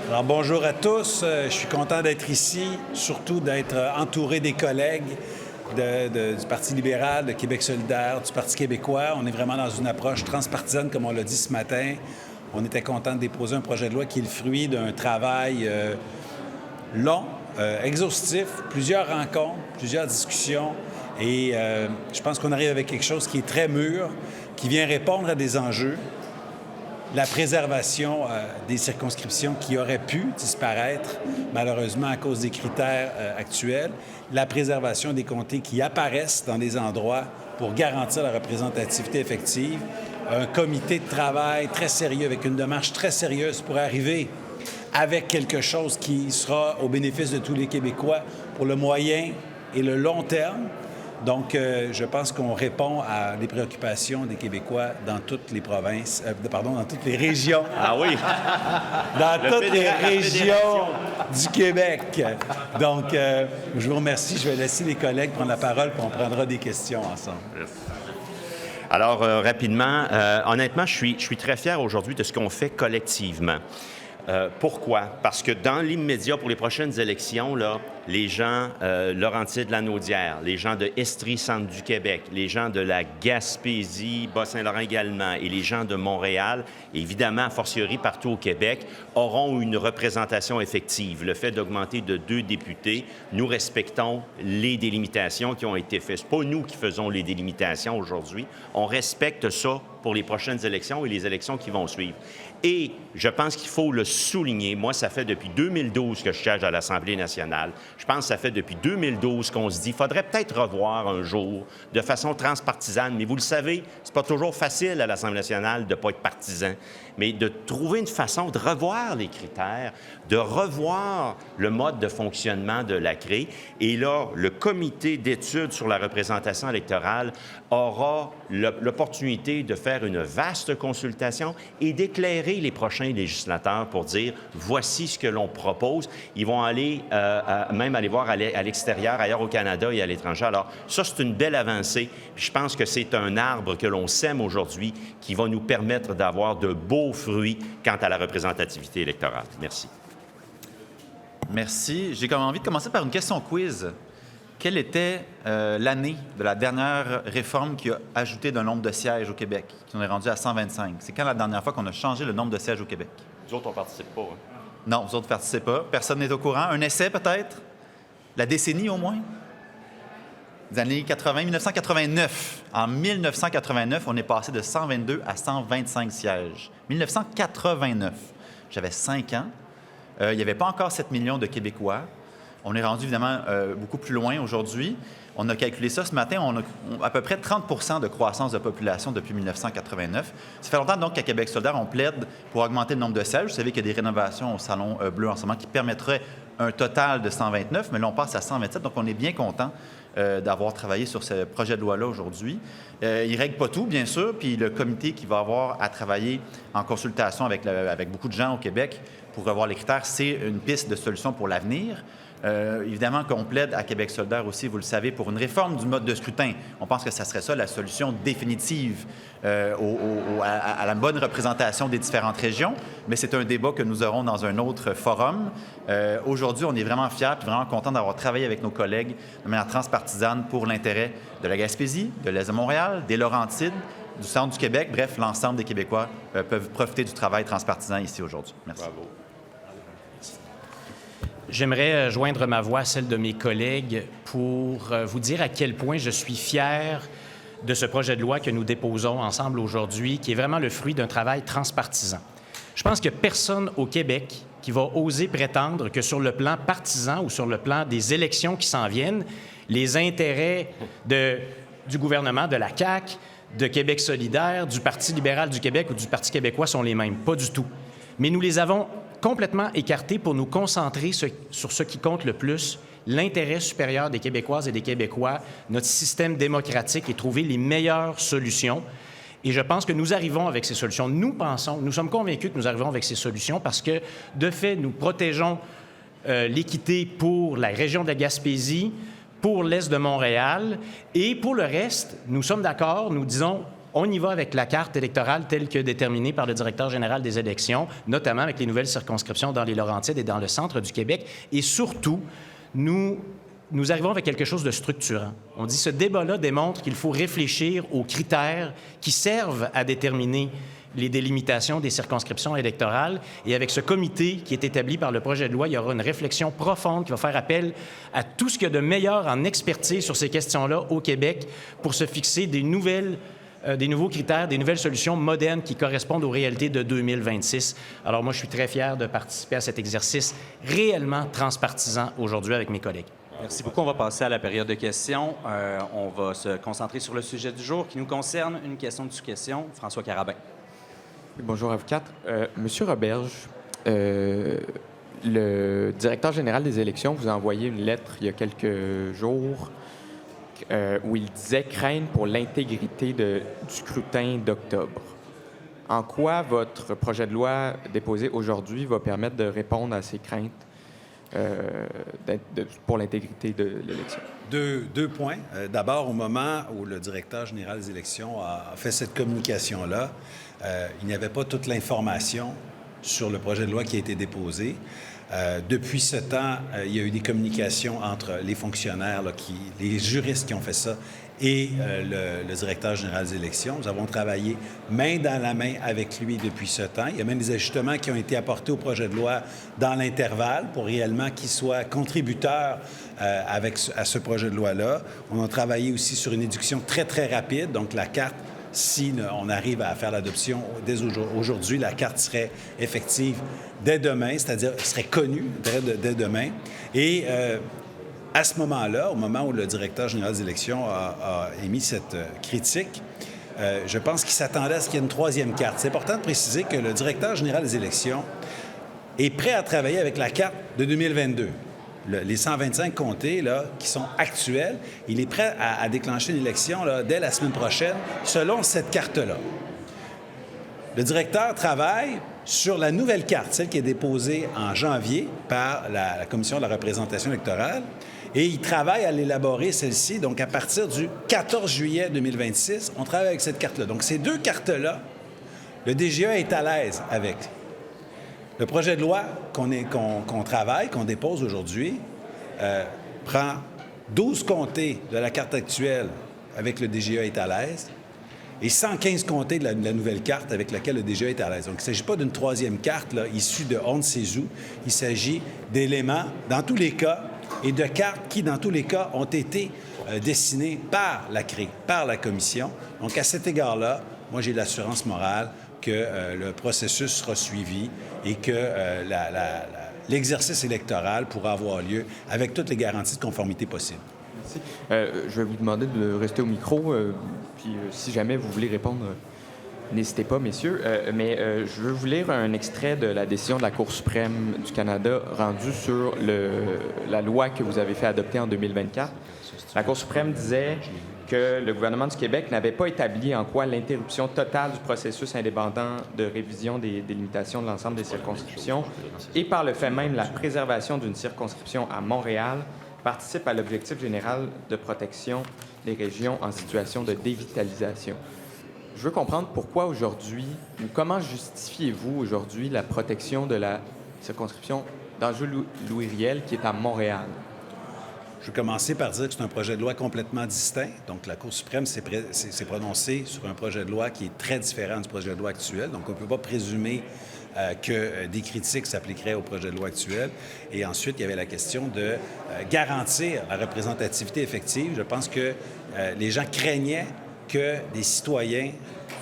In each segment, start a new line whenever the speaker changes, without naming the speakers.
Alors, bonjour à tous. Je suis content d'être ici, surtout d'être entouré des collègues du Parti libéral, de Québec solidaire, du Parti québécois. On est vraiment dans une approche transpartisane, comme on l'a dit ce matin. On était content de déposer un projet de loi qui est le fruit d'un travail long, exhaustif, plusieurs rencontres, plusieurs discussions. Et je pense qu'on arrive avec quelque chose qui est très mûr, qui vient répondre à des enjeux. La préservation des circonscriptions qui auraient pu disparaître, malheureusement, à cause des critères actuels. La préservation des comtés qui apparaissent dans des endroits pour garantir la représentativité effective. Un comité de travail très sérieux, avec une démarche très sérieuse pour arriver avec quelque chose qui sera au bénéfice de tous les Québécois pour le moyen et le long terme. Donc, je pense qu'on répond à des préoccupations des Québécois dans toutes les provinces, dans toutes les régions.
Ah oui!
Dans toutes les régions du Québec. Donc, je vous remercie. Je vais laisser les collègues prendre la parole, puis on prendra des questions ensemble.
Merci. Alors, rapidement, honnêtement, je suis très fier aujourd'hui de ce qu'on fait collectivement. Pourquoi? Parce que dans l'immédiat, pour les prochaines élections, là, les gens Laurentides-Lanaudière, les gens de Estrie-Centre du Québec, les gens de la Gaspésie, Bas-Saint-Laurent également, et les gens de Montréal, évidemment, a fortiori partout au Québec, auront une représentation effective. Le fait d'augmenter de 2 députés, nous respectons les délimitations qui ont été faites. Ce n'est pas nous qui faisons les délimitations aujourd'hui. On respecte ça pour les prochaines élections et les élections qui vont suivre. Et je pense qu'il faut le souligner. Moi, ça fait depuis 2012 que je siège à l'Assemblée nationale. Je pense que ça fait depuis 2012 qu'on se dit qu'il faudrait peut-être revoir un jour de façon transpartisane. Mais vous le savez, c'est pas toujours facile à l'Assemblée nationale de ne pas être partisan, mais de trouver une façon de revoir les critères, de revoir le mode de fonctionnement de la CRE. Et là, le comité d'études sur la représentation électorale aura l'opportunité de faire une vaste consultation et d'éclairer les prochains législateurs pour dire voici ce que l'on propose. Ils vont aller même aller voir à l'extérieur, ailleurs au Canada et à l'étranger. Alors ça, c'est une belle avancée. Puis je pense que c'est un arbre que l'on sème aujourd'hui qui va nous permettre d'avoir de beaux fruits quant à la représentativité électorale. Merci.
Merci. J'ai comme envie de commencer par une question quiz. Quelle était l'année de la dernière réforme qui a ajouté d'un nombre de sièges au Québec, qui nous est rendu à 125? C'est quand la dernière fois qu'on a changé le nombre de sièges au Québec?
Nous autres, on ne participe pas. Hein?
Non, vous autres ne participez pas. Personne n'est au courant. Un essai, peut-être? La décennie, au moins? Les années 80, 1989. En 1989, on est passé de 122 à 125 sièges. 1989. J'avais 5 ans. Il n'y avait pas encore 7 millions de Québécois. On est rendu, évidemment, beaucoup plus loin aujourd'hui. On a calculé ça ce matin. On a à peu près 30 de croissance de population depuis 1989. Ça fait longtemps, donc, qu'à Québec solidaire, on plaide pour augmenter le nombre de sièges. Vous savez qu'il y a des rénovations au Salon Bleu en ce moment qui permettraient un total de 129, mais là, on passe à 127. Donc, on est bien content d'avoir travaillé sur ce projet de loi-là aujourd'hui. Il ne règle pas tout, bien sûr, puis le comité qui va avoir à travailler en consultation avec beaucoup de gens au Québec pour revoir les critères, c'est une piste de solution pour l'avenir. Évidemment qu'on plaide à Québec solidaire aussi, vous le savez, pour une réforme du mode de scrutin. On pense que ça serait ça la solution définitive à la bonne représentation des différentes régions, mais c'est un débat que nous aurons dans un autre forum. Aujourd'hui, on est vraiment fiers et vraiment contents d'avoir travaillé avec nos collègues de manière transpartisane pour l'intérêt de la Gaspésie, de l'Est de Montréal, des Laurentides, du centre du Québec. Bref, l'ensemble des Québécois peuvent profiter du travail transpartisan ici aujourd'hui. Merci.
Bravo.
J'aimerais joindre ma voix à celle de mes collègues pour vous dire à quel point je suis fier de ce projet de loi que nous déposons ensemble aujourd'hui, qui est vraiment le fruit d'un travail transpartisan. Je pense qu'il n'y a personne au Québec qui va oser prétendre que sur le plan partisan ou sur le plan des élections qui s'en viennent, les intérêts du gouvernement, de la CAQ, de Québec solidaire, du Parti libéral du Québec ou du Parti québécois sont les mêmes. Pas du tout. Mais nous les avons complètement écartés pour nous concentrer sur ce qui compte le plus, l'intérêt supérieur des Québécoises et des Québécois, notre système démocratique et trouver les meilleures solutions. Et je pense que nous arrivons avec ces solutions. Nous sommes convaincus que nous arrivons avec ces solutions parce que, de fait, nous protégeons l'équité pour la région de la Gaspésie, pour l'Est de Montréal et pour le reste, nous sommes d'accord, nous disons On y va avec la carte électorale telle que déterminée par le directeur général des élections, notamment avec les nouvelles circonscriptions dans les Laurentides et dans le centre du Québec. Et surtout, nous arrivons avec quelque chose de structurant. On dit ce débat-là démontre qu'il faut réfléchir aux critères qui servent à déterminer les délimitations des circonscriptions électorales. Et avec ce comité qui est établi par le projet de loi, il y aura une réflexion profonde qui va faire appel à tout ce qu'il y a de meilleur en expertise sur ces questions-là au Québec pour se fixer des nouveaux critères, des nouvelles solutions modernes qui correspondent aux réalités de 2026. Alors moi, je suis très fier de participer à cet exercice réellement transpartisan aujourd'hui avec mes collègues.
Merci beaucoup. On va passer à la période de questions. On va se concentrer sur le sujet du jour qui nous concerne. Une question de sous-question. François Carabin.
Bonjour à vous quatre. Monsieur Roberge, le directeur général des élections vous a envoyé une lettre il y a quelques jours où il disait craindre pour l'intégrité du scrutin d'octobre. En quoi votre projet de loi déposé aujourd'hui va permettre de répondre à ces craintes pour l'intégrité de l'élection?
Deux points. D'abord, au moment où le directeur général des élections a fait cette communication-là, il n'y avait pas toute l'information sur le projet de loi qui a été déposé. Depuis ce temps, il y a eu des communications entre les fonctionnaires, les juristes qui ont fait ça, et le directeur général des élections. Nous avons travaillé main dans la main avec lui depuis ce temps. Il y a même des ajustements qui ont été apportés au projet de loi dans l'intervalle pour réellement qu'il soit contributeur à ce projet de loi-là. On a travaillé aussi sur une éducation très, très rapide, donc la carte, si on arrive à faire l'adoption dès aujourd'hui, la carte serait effective dès demain, c'est-à-dire serait connue dès demain. Et à ce moment-là, au moment où le directeur général des élections a émis cette critique, je pense qu'il s'attendait à ce qu'il y ait une troisième carte. C'est important de préciser que le directeur général des élections est prêt à travailler avec la carte de 2022. Les 125 comtés là, qui sont actuels, il est prêt à déclencher une élection là, dès la semaine prochaine selon cette carte-là. Le directeur travaille sur la nouvelle carte, celle qui est déposée en janvier par la Commission de la représentation électorale, et il travaille à l'élaborer, celle-ci. Donc, à partir du 14 juillet 2026, on travaille avec cette carte-là. Donc, ces deux cartes-là, le DGE est à l'aise avec. Le projet de loi qu'on travaille, qu'on dépose aujourd'hui, prend 12 comtés de la carte actuelle avec le DGE est à l'aise et 115 comtés de la nouvelle carte avec laquelle le DGE est à l'aise. Donc, il ne s'agit pas d'une troisième carte là, issue de on ne sait où. Il s'agit d'éléments, dans tous les cas, et de cartes qui, dans tous les cas, ont été dessinées par la CRE, par la Commission. Donc, à cet égard-là, moi, j'ai l'assurance morale que le processus sera suivi et que l'exercice électoral pourra avoir lieu avec toutes les garanties de conformité possibles.
Merci. Je vais vous demander de rester au micro, puis si jamais vous voulez répondre, n'hésitez pas, messieurs. Mais je veux vous lire un extrait de la décision de la Cour suprême du Canada rendue sur la loi que vous avez fait adopter en 2024. La Cour suprême disait que le gouvernement du Québec n'avait pas établi en quoi l'interruption totale du processus indépendant de révision des limitations de l'ensemble des circonscriptions et par le fait même la préservation d'une circonscription à Montréal participe à l'objectif général de protection des régions en situation de dévitalisation. Je veux comprendre pourquoi aujourd'hui, ou comment justifiez-vous aujourd'hui la protection de la circonscription d'Anjou-Louis-Riel qui est à Montréal?
Je vais commencer par dire que c'est un projet de loi complètement distinct. Donc, la Cour suprême s'est prononcée sur un projet de loi qui est très différent du projet de loi actuel. Donc, on ne peut pas présumer que des critiques s'appliqueraient au projet de loi actuel. Et ensuite, il y avait la question de garantir la représentativité effective. Je pense que les gens craignaient que des citoyens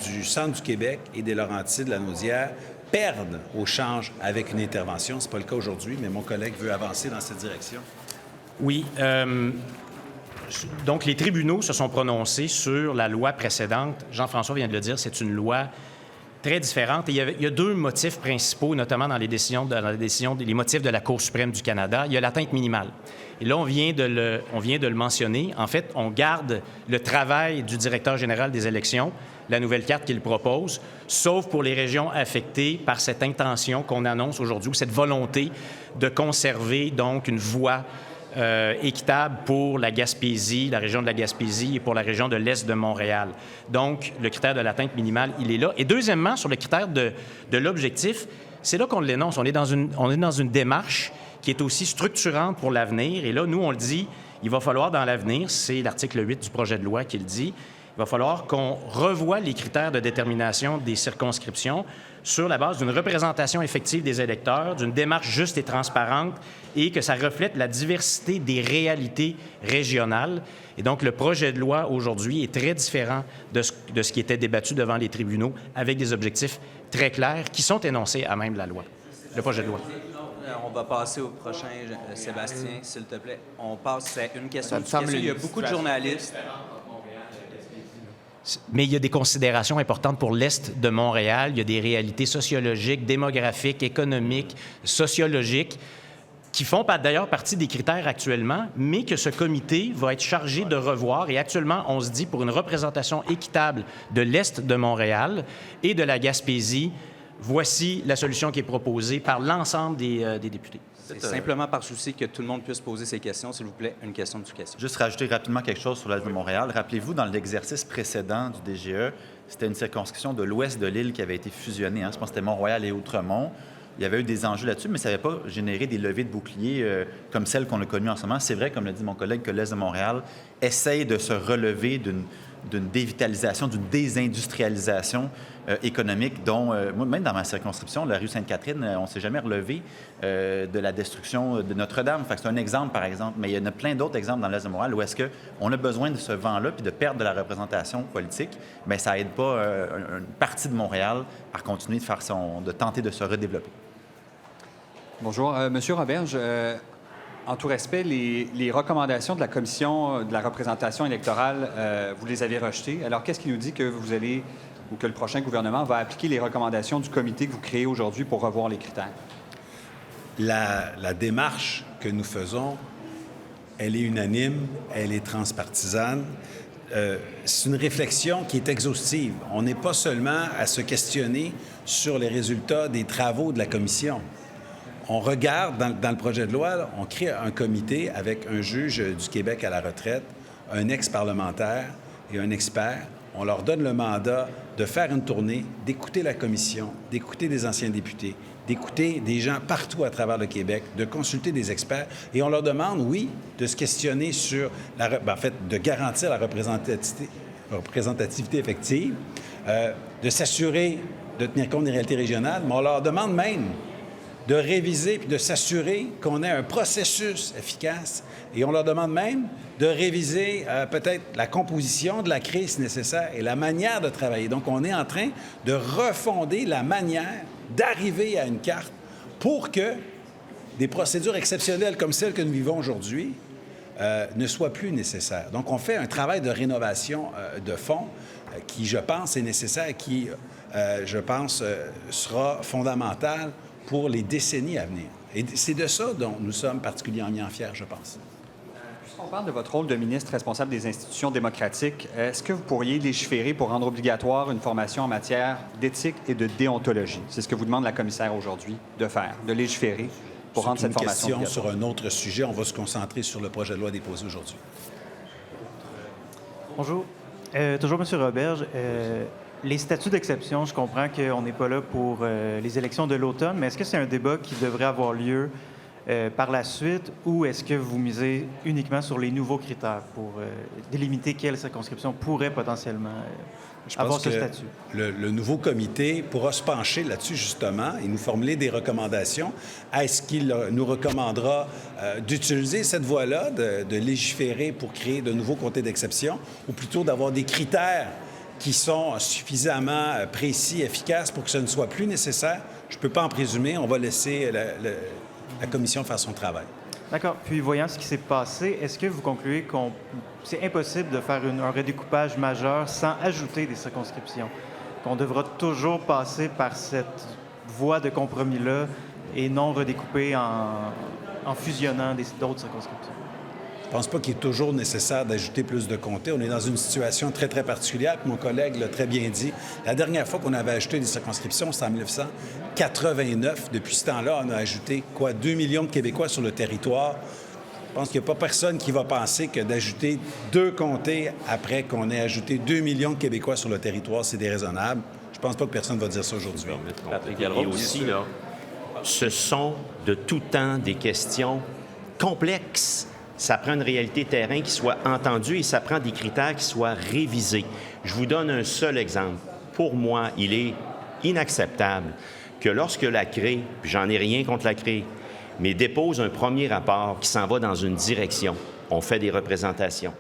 du centre du Québec et des Laurentides, de la Naudière, perdent au change avec une intervention. Ce n'est pas le cas aujourd'hui, mais mon collègue veut avancer dans cette direction.
Oui. Donc, les tribunaux se sont prononcés sur la loi précédente. Jean-François vient de le dire, c'est une loi très différente. Et il y a deux motifs principaux, notamment dans les motifs de la Cour suprême du Canada. Il y a l'atteinte minimale. Et là, on vient de le mentionner. En fait, on garde le travail du directeur général des élections, la nouvelle carte qu'il propose, sauf pour les régions affectées par cette intention qu'on annonce aujourd'hui, ou cette volonté de conserver donc une voie équitable pour la Gaspésie, la région de la Gaspésie et pour la région de l'Est de Montréal. Donc, le critère de l'atteinte minimale, il est là. Et deuxièmement, sur le critère de l'objectif, c'est là qu'on l'énonce. On est dans une démarche qui est aussi structurante pour l'avenir. Et là, nous, on le dit, il va falloir dans l'avenir, c'est l'article 8 du projet de loi qui le dit, il va falloir qu'on revoie les critères de détermination des circonscriptions sur la base d'une représentation effective des électeurs, d'une démarche juste et transparente et que ça reflète la diversité des réalités régionales. Et donc, le projet de loi aujourd'hui est très différent de ce qui était débattu devant les tribunaux avec des objectifs très clairs qui sont énoncés à même la loi, le projet de loi.
On va passer au prochain, Sébastien, s'il te plaît. On passe, c'est une question. Il y a beaucoup de journalistes.
Mais il y a des considérations importantes pour l'Est de Montréal. Il y a des réalités sociologiques, démographiques, économiques, sociologiques qui font d'ailleurs partie des critères actuellement, mais que ce comité va être chargé de revoir. Et actuellement, on se dit, pour une représentation équitable de l'Est de Montréal et de la Gaspésie, voici la solution qui est proposée par l'ensemble des députés.
C'est simplement par souci que tout le monde puisse poser ses questions. S'il vous plaît, une question de sous-question.
Juste rajouter rapidement quelque chose sur l'Est de Montréal. Rappelez-vous, dans l'exercice précédent du DGE, c'était une circonscription de l'ouest de l'île qui avait été fusionnée. Je pense que c'était Mont-Royal et Outremont. Il y avait eu des enjeux là-dessus, mais ça n'avait pas généré des levées de boucliers comme celles qu'on a connues en ce moment. C'est vrai, comme l'a dit mon collègue, que l'Est de Montréal essaye de se relever d'une dévitalisation, d'une désindustrialisation économique dont, moi, même dans ma circonscription, la rue Sainte-Catherine, on ne s'est jamais relevé de la destruction de Notre-Dame. Fait que c'est un exemple, par exemple, mais il y en a plein d'autres exemples dans l'Est de Montréal où est-ce qu'on a besoin de ce vent-là puis de perdre de la représentation politique. Bien, ça n'aide pas une partie de Montréal à continuer de tenter de se redévelopper.
Bonjour. Monsieur Roberge, en tout respect, les recommandations de la Commission de la représentation électorale, vous les avez rejetées. Alors, qu'est-ce qui nous dit que vous allez, ou que le prochain gouvernement va appliquer les recommandations du comité que vous créez aujourd'hui pour revoir les critères?
La démarche que nous faisons, elle est unanime, elle est transpartisane. C'est une réflexion qui est exhaustive. On n'est pas seulement à se questionner sur les résultats des travaux de la Commission. On regarde, dans le projet de loi, on crée un comité avec un juge du Québec à la retraite, un ex-parlementaire et un expert. On leur donne le mandat de faire une tournée, d'écouter la Commission, d'écouter des anciens députés, d'écouter des gens partout à travers le Québec, de consulter des experts. Et on leur demande, oui, de se questionner sur, de garantir la représentativité effective, de s'assurer de tenir compte des réalités régionales, mais on leur demande même de réviser puis de s'assurer qu'on ait un processus efficace. Et on leur demande même de réviser peut-être la composition de la crise nécessaire et la manière de travailler. Donc, on est en train de refonder la manière d'arriver à une carte pour que des procédures exceptionnelles comme celles que nous vivons aujourd'hui ne soient plus nécessaires. Donc, on fait un travail de rénovation de fond qui, je pense, est nécessaire et qui, je pense, sera fondamental pour les décennies à venir. Et c'est de ça dont nous sommes particulièrement fiers, je pense.
Puisqu'on parle de votre rôle de ministre responsable des institutions démocratiques, est-ce que vous pourriez légiférer pour rendre obligatoire une formation en matière d'éthique et de déontologie? C'est ce que vous demande la commissaire aujourd'hui de faire, de légiférer pour rendre cette formation obligatoire.
Sur un autre sujet, on va se concentrer sur le projet de loi déposé aujourd'hui.
Bonjour. Toujours M. Roberge. Les statuts d'exception, je comprends qu'on n'est pas là pour les élections de l'automne, mais est-ce que c'est un débat qui devrait avoir lieu par la suite ou est-ce que vous misez uniquement sur les nouveaux critères pour délimiter quelle circonscription pourrait potentiellement avoir ce statut?
Le nouveau comité pourra se pencher là-dessus, justement, et nous formuler des recommandations. Est-ce qu'il nous recommandera d'utiliser cette voie-là, de légiférer pour créer de nouveaux comtés d'exception, ou plutôt d'avoir des critères qui sont suffisamment précis, efficaces pour que ce ne soit plus nécessaire? Je ne peux pas en présumer. On va laisser la commission faire son travail.
D'accord. Puis, voyant ce qui s'est passé, est-ce que vous concluez que c'est impossible de faire un redécoupage majeur sans ajouter des circonscriptions? Qu'on devra toujours passer par cette voie de compromis-là et non redécouper en fusionnant d'autres circonscriptions?
Je ne pense pas qu'il est toujours nécessaire d'ajouter plus de comtés. On est dans une situation très, très particulière. Puis mon collègue l'a très bien dit. La dernière fois qu'on avait ajouté des circonscriptions, c'était en 1989. Depuis ce temps-là, on a ajouté, 2 millions de Québécois sur le territoire. pense qu'il n'y a pas personne qui va penser que d'ajouter 2 comtés après qu'on ait ajouté 2 millions de Québécois sur le territoire, c'est déraisonnable. Je pense pas que personne va dire ça aujourd'hui.
Et aussi, là, ce sont de tout temps des questions complexes. Ça prend une réalité terrain qui soit entendue et ça prend des critères qui soient révisés. Je vous donne un seul exemple. Pour moi, il est inacceptable que lorsque la CRE, puis j'en ai rien contre la CRE, mais dépose un premier rapport qui s'en va dans une direction, on fait des représentations,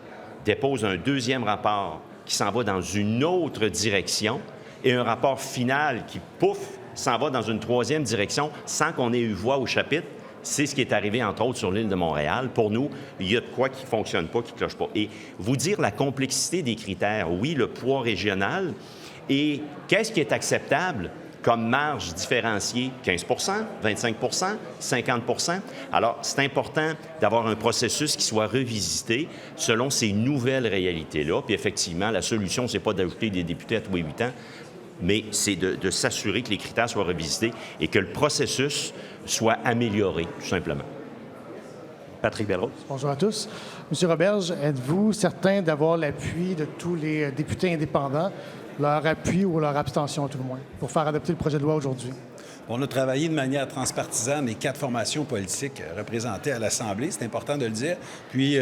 dépose un deuxième rapport qui s'en va dans une autre direction et un rapport final qui, pouf, s'en va dans une troisième direction sans qu'on ait eu voix au chapitre. C'est ce qui est arrivé, entre autres, sur l'île de Montréal. Pour nous, il y a de quoi qui ne fonctionne pas, qui ne cloche pas. Et vous dire la complexité des critères, oui, le poids régional, et qu'est-ce qui est acceptable comme marge différenciée? 15 25 50 Alors, c'est important d'avoir un processus qui soit revisité selon ces nouvelles réalités-là. Puis effectivement, la solution, c'est pas d'ajouter des députés à tous les 8 ans, mais c'est de s'assurer que les critères soient revisités et que le processus soit amélioré, tout simplement.
Patrick Belrose.
Bonjour à tous. Monsieur Roberge, êtes-vous certain d'avoir l'appui de tous les députés indépendants, leur appui ou leur abstention à tout le moins, pour faire adopter le projet de loi aujourd'hui?
On a travaillé de manière transpartisane les 4 formations politiques représentées à l'Assemblée, c'est important de le dire. Puis,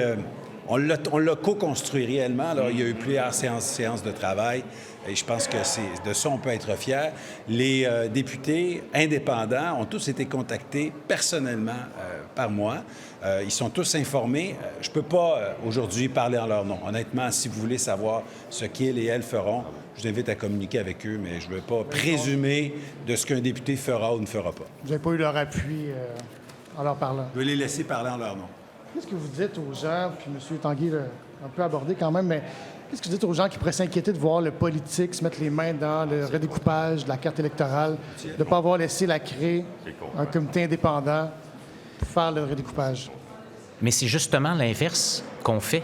on l'a co-construit réellement. Alors, il y a eu plusieurs séances de travail et je pense que de ça, on peut être fier. Les députés indépendants ont tous été contactés personnellement par moi. Ils sont tous informés. Je ne peux pas aujourd'hui parler en leur nom. Honnêtement, si vous voulez savoir ce qu'ils et elles feront, je vous invite à communiquer avec eux, mais je ne veux pas présumer de ce qu'un député fera ou ne fera pas.
Vous n'avez pas eu leur appui en leur parlant?
Je vais les laisser parler en leur nom.
Qu'est-ce que vous dites aux gens, puis M. Tanguy l'a un peu abordé quand même, mais qu'est-ce que vous dites aux gens qui pourraient s'inquiéter de voir le politique se mettre les mains dans le redécoupage de la carte électorale, de ne pas avoir laissé la CRE, un comité indépendant, pour faire le redécoupage?
Mais c'est justement l'inverse qu'on fait.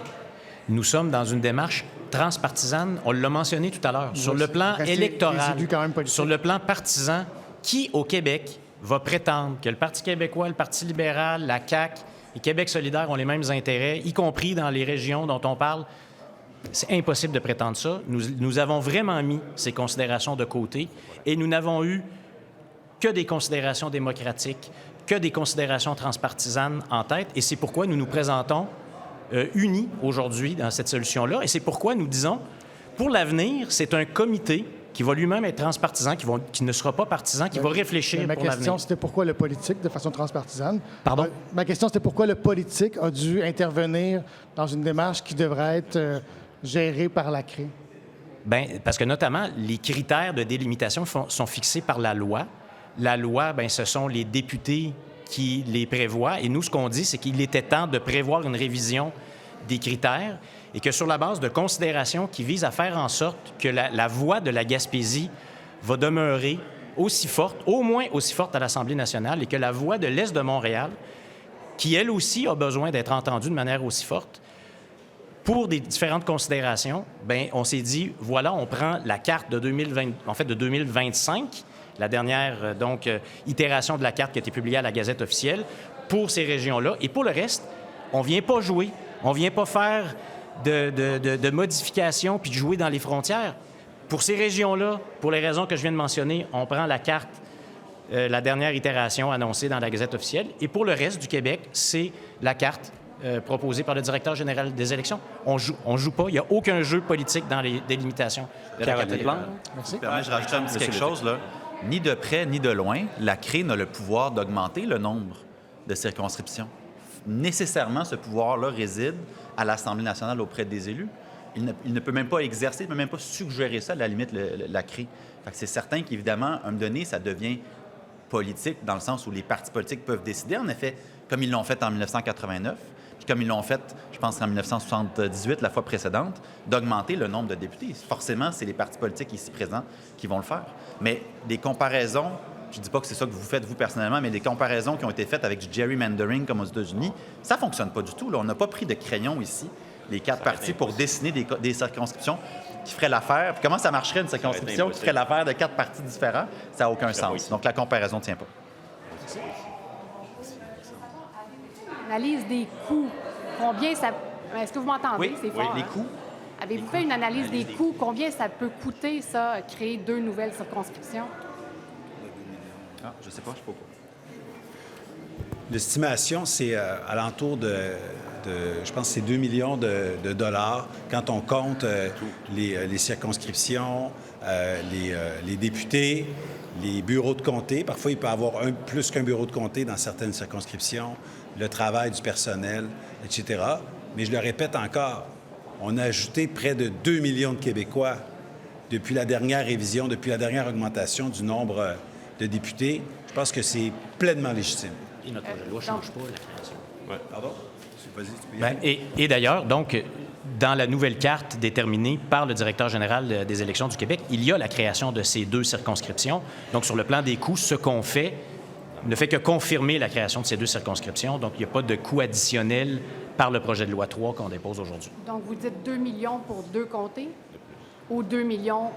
Nous sommes dans une démarche transpartisane, on l'a mentionné tout à l'heure, sur le plan électoral, sur le plan partisan, qui au Québec va prétendre que le Parti québécois, le Parti libéral, la CAQ et Québec solidaire ont les mêmes intérêts, y compris dans les régions dont on parle? C'est impossible de prétendre ça. Nous avons vraiment mis ces considérations de côté et nous n'avons eu que des considérations démocratiques, que des considérations transpartisanes en tête. Et c'est pourquoi nous nous présentons unis aujourd'hui dans cette solution-là. Et c'est pourquoi nous disons, pour l'avenir, c'est un comité qui va lui-même être transpartisan, qui ne sera pas partisan, qui va réfléchir pour l'avenir.
Ma question, c'était pourquoi le politique, de façon transpartisane...
Pardon?
Ma question, c'était pourquoi le politique a dû intervenir dans une démarche qui devrait être gérée par la CRE?
Bien, parce que notamment, les critères de délimitation sont fixés par la loi. La loi, bien, ce sont les députés qui les prévoient. Et nous, ce qu'on dit, c'est qu'il était temps de prévoir une révision des critères et que sur la base de considérations qui visent à faire en sorte que la voix de la Gaspésie va demeurer aussi forte, au moins aussi forte à l'Assemblée nationale, et que la voix de l'Est de Montréal, qui elle aussi a besoin d'être entendue de manière aussi forte, pour des différentes considérations, bien, on s'est dit, voilà, on prend la carte de 2025, la dernière itération de la carte qui a été publiée à la Gazette officielle, pour ces régions-là. Et pour le reste, on ne vient pas jouer, on ne vient pas faire de modifications puis de jouer dans les frontières. Pour ces régions-là, pour les raisons que je viens de mentionner, on prend la carte, la dernière itération annoncée dans la Gazette officielle. Et pour le reste du Québec, c'est la carte proposée par le directeur général des élections. On joue pas. Il n'y a aucun jeu politique dans les délimitations de la carte électorale.
Merci. Je rajoute un petit quelque chose, là. Ni de près ni de loin, la CRE n'a le pouvoir d'augmenter le nombre de circonscriptions. Nécessairement, ce pouvoir-là réside à l'Assemblée nationale auprès des élus. Il ne peut même pas exercer, il ne peut même pas suggérer ça, à la limite, la CRE. C'est certain qu'évidemment, à un moment donné, ça devient politique dans le sens où les partis politiques peuvent décider, en effet, comme ils l'ont fait en 1989, puis comme ils l'ont fait, je pense, en 1978, la fois précédente, d'augmenter le nombre de députés. Forcément, c'est les partis politiques ici présents qui vont le faire. Mais des comparaisons, je ne dis pas que c'est ça que vous faites, vous, personnellement, mais des comparaisons qui ont été faites avec du gerrymandering, comme aux États-Unis, ça ne fonctionne pas du tout. Là. On n'a pas pris de crayon ici, les 4 partis, pour dessiner des circonscriptions qui feraient l'affaire. Puis comment ça marcherait, une circonscription qui ferait l'affaire de 4 partis différents? Ça n'a aucun sens. Donc, la comparaison ne tient pas.
L'analyse des coûts combien ça... Est-ce que vous m'entendez?
Oui,
C'est
oui,
fort,
les
hein?
coûts.
Avez-vous fait une analyse des coûts? Combien ça peut coûter, ça, créer 2 nouvelles circonscriptions?
Ah, je sais pas, je sais pas.
L'estimation, c'est alentour je pense que c'est 2 millions de dollars quand on compte les circonscriptions, les députés, les bureaux de comté. Parfois, il peut y avoir plus qu'un bureau de comté dans certaines circonscriptions, le travail du personnel, etc. Mais je le répète encore, on a ajouté près de 2 millions de Québécois depuis la dernière révision, depuis la dernière augmentation du nombre de députés. Je pense que c'est pleinement légitime.
Et notre projet de loi ne change pas la création.
Ouais.
Pardon? Vas-y, tu peux y aller.
Et d'ailleurs, donc, dans la nouvelle carte déterminée par le directeur général des élections du Québec, il y a la création de ces 2 circonscriptions. Donc, sur le plan des coûts, ce qu'on fait ne fait que confirmer la création de ces 2 circonscriptions. Donc, il n'y a pas de coût additionnel par le projet de loi 3 qu'on dépose aujourd'hui.
Donc, vous dites 2 millions pour 2 comtés ou 2 millions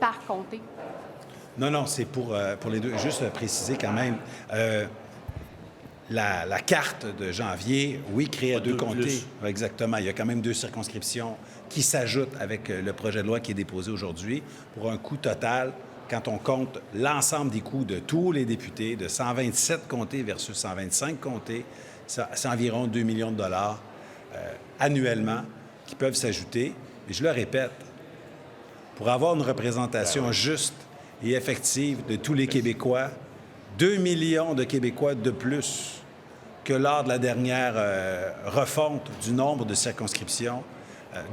par comté?
Non, c'est pour les deux. Juste préciser quand même, la carte de janvier, oui, crée à 2 comtés. Exactement. Il y a quand même 2 circonscriptions qui s'ajoutent avec le projet de loi qui est déposé aujourd'hui pour un coût total, quand on compte l'ensemble des coûts de tous les députés, de 127 comtés versus 125 comtés, c'est environ 2 millions de dollars annuellement qui peuvent s'ajouter. Et je le répète, pour avoir une représentation juste et effective de tous les Québécois, 2 millions de Québécois de plus que lors de la dernière refonte du nombre de circonscriptions.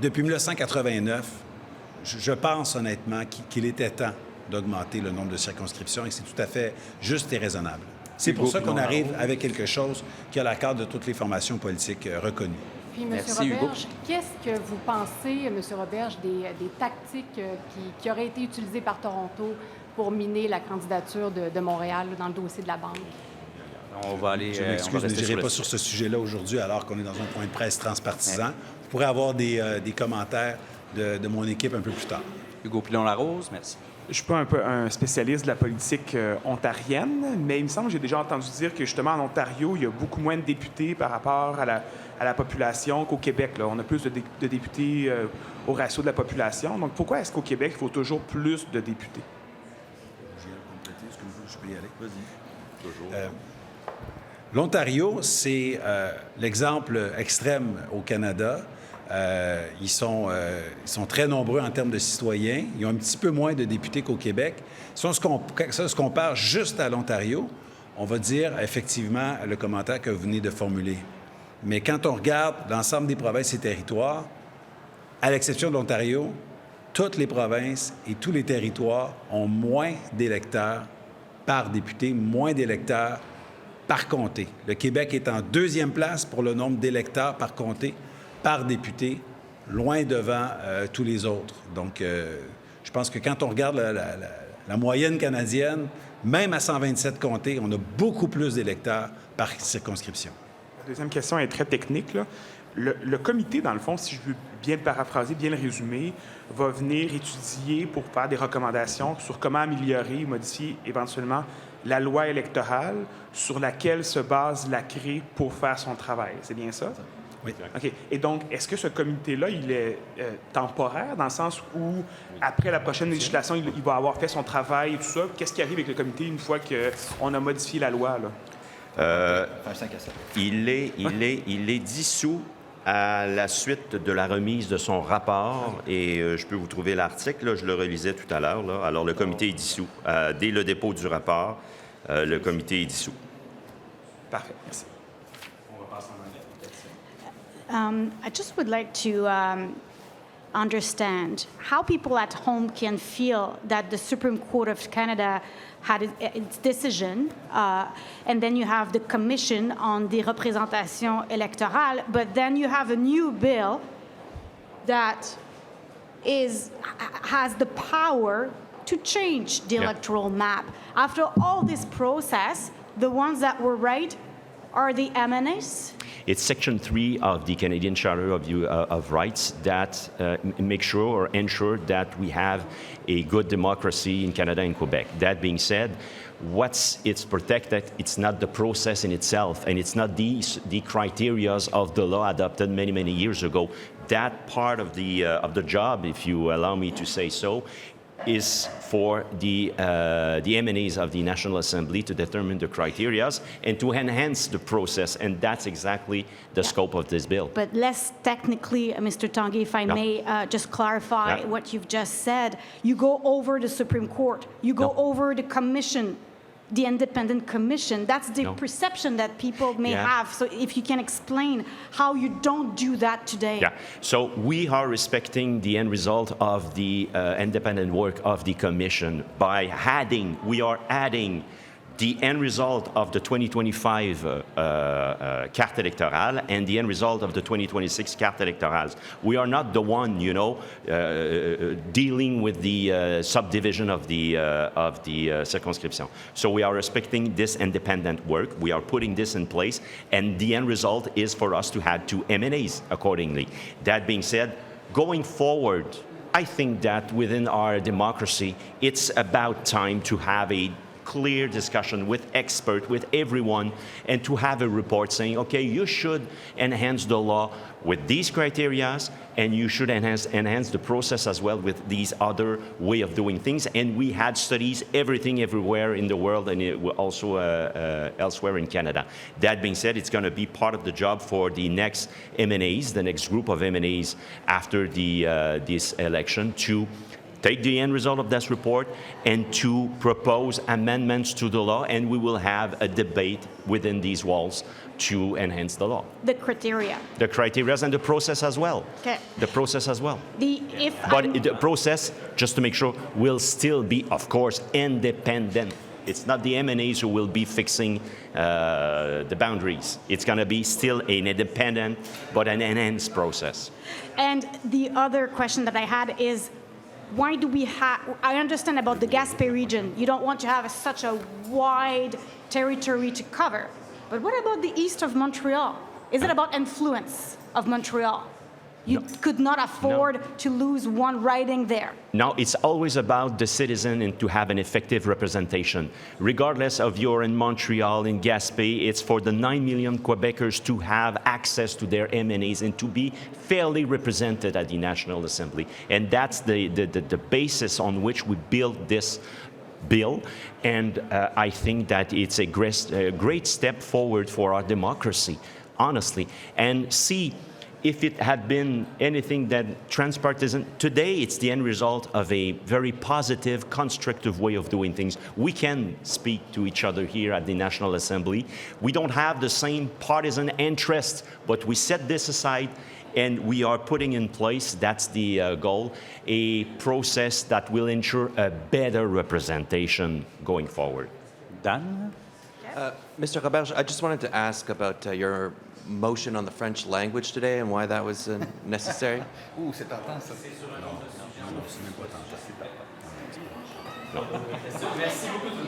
Depuis 1989, je pense honnêtement qu'il était temps d'augmenter le nombre de circonscriptions et que c'est tout à fait juste et raisonnable. C'est pour ça qu'on arrive avec quelque chose qui a l'accord de toutes les formations politiques reconnues.
Puis, M.
Merci, Hugo.
Roberge, qu'est-ce que vous pensez, M. Roberge, des tactiques qui auraient été utilisées par Toronto pour miner la candidature de Montréal dans le dossier de la Banque?
On va aller...
Je m'excuse, mais je n'irai pas sur ce sujet-là aujourd'hui, alors qu'on est dans un point de presse transpartisan. Vous pourrez avoir des commentaires de mon équipe un peu plus tard.
Hugo Pilon-Larose, merci.
Je ne suis pas un spécialiste de la politique ontarienne, mais il me semble que j'ai déjà entendu dire que, justement, en Ontario, il y a beaucoup moins de députés par rapport à la population qu'au Québec. Là. On a plus de députés au ratio de la population. Donc, pourquoi est-ce qu'au Québec, il faut toujours plus de députés?
Je viens de compléter. Est-ce que je peux y aller? Vas-y. Toujours. L'Ontario, c'est l'exemple extrême au Canada. Ils sont très nombreux en termes de citoyens. Ils ont un petit peu moins de députés qu'au Québec. Si on se compare juste à l'Ontario, on va dire effectivement le commentaire que vous venez de formuler. Mais quand on regarde l'ensemble des provinces et territoires, à l'exception de l'Ontario, toutes les provinces et tous les territoires ont moins d'électeurs par député, moins d'électeurs par comté. Le Québec est en 2e place pour le nombre d'électeurs par comté, par député, loin devant tous les autres. Donc, je pense que quand on regarde la moyenne canadienne, même à 127 comtés, on a beaucoup plus d'électeurs par circonscription.
La deuxième question est très technique, là. Le comité, dans le fond, si je veux bien paraphraser, bien le résumer, va venir étudier pour faire des recommandations sur comment améliorer, modifier éventuellement la loi électorale sur laquelle se base la CRE pour faire son travail. C'est bien ça?
Oui.
OK. Et donc, est-ce que ce comité-là, il est temporaire, dans le sens où, après la prochaine législation, il va avoir fait son travail et tout ça? Qu'est-ce qui arrive avec le comité une fois qu'on a modifié la loi, là?
Un 5 à 7.
Il est dissous à la suite de la remise de son rapport, et je peux vous trouver l'article, là, je le relisais tout à l'heure. Là. Alors, le comité est dissous. Dès le dépôt du rapport, le comité est dissous.
Parfait, merci.
I just would like to understand how people at home can feel that the Supreme Court of Canada had its decision, and then you have the Commission on the représentation électorale, but then you have a new bill that has the power to change the electoral map. After all this process, the ones that were right are the MNAs?
It's Section 3 of the Canadian Charter of Rights that make sure or ensure that we have a good democracy in Canada and Quebec. That being said, it's protected, it's not the process in itself, and it's not the criteria of the law adopted many, many years ago. That part of the job, if you allow me to say so, is for the MNAs of the National Assembly to determine the criteria and to enhance the process, and that's exactly the scope of this bill.
But less technically, Mr. Tanguay, if I may just clarify what you've just said, you go over the Supreme Court, you go over the Commission, the independent commission. That's the perception that people may have. So if you can explain how you don't do that today.
Yeah, so we are respecting the end result of the independent work of the commission by we are adding the end result of the 2025 carte électorale and the end result of the 2026 carte électorale. We are not the one, dealing with the subdivision of the circonscription. So we are respecting this independent work. We are putting this in place, and the end result is for us to add 2 MNAs accordingly. That being said, going forward, I think that within our democracy, it's about time to have a clear discussion with experts, with everyone, and to have a report saying, okay, you should enhance the law with these criteria, and you should enhance the process as well with these other way of doing things. And we had studies everywhere in the world, and also elsewhere in Canada. That being said, it's going to be part of the job for the next MNAs, the next group of MNAs after this election, to take the end result of this report and to propose amendments to the law, and we will have a debate within these walls to enhance the law.
The criteria.
The criteria and the process as well.
Okay.
The process as well.
The
process, just to make sure, will still be, of course, independent. It's not the MNAs who will be fixing the boundaries. It's going to be still an independent but an enhanced process.
And the other question that I had is, why do we have, I understand about the Gaspé region, you don't want to have such a wide territory to cover. But what about the east of Montreal? Is it about influence of Montreal? You could not afford to lose one riding there.
No, it's always about the citizen and to have an effective representation. Regardless of you're in Montreal, in Gaspé, it's for the 9 million Quebecers to have access to their MNAs and to be fairly represented at the National Assembly. And that's the basis on which we build this bill, and I think that it's a great step forward for our democracy, honestly. And see, if it had been anything that transpartisan, today it's the end result of a very positive, constructive way of doing things. We can speak to each other here at the National Assembly. We don't have the same partisan interests, but we set this aside and we are putting in place, that's the goal, a process that will ensure a better representation going forward.
Dan?
Mr. Roberge, I just wanted to ask about your motion on the French language today and why that was necessary.
Ouh, c'est tentant, ça. Non, c'est même pas tentant.
Merci beaucoup tout le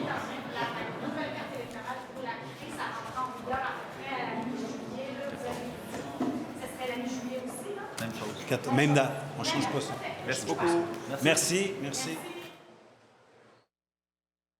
monde.
Même date, on ne change pas ça.
Merci beaucoup.
Merci.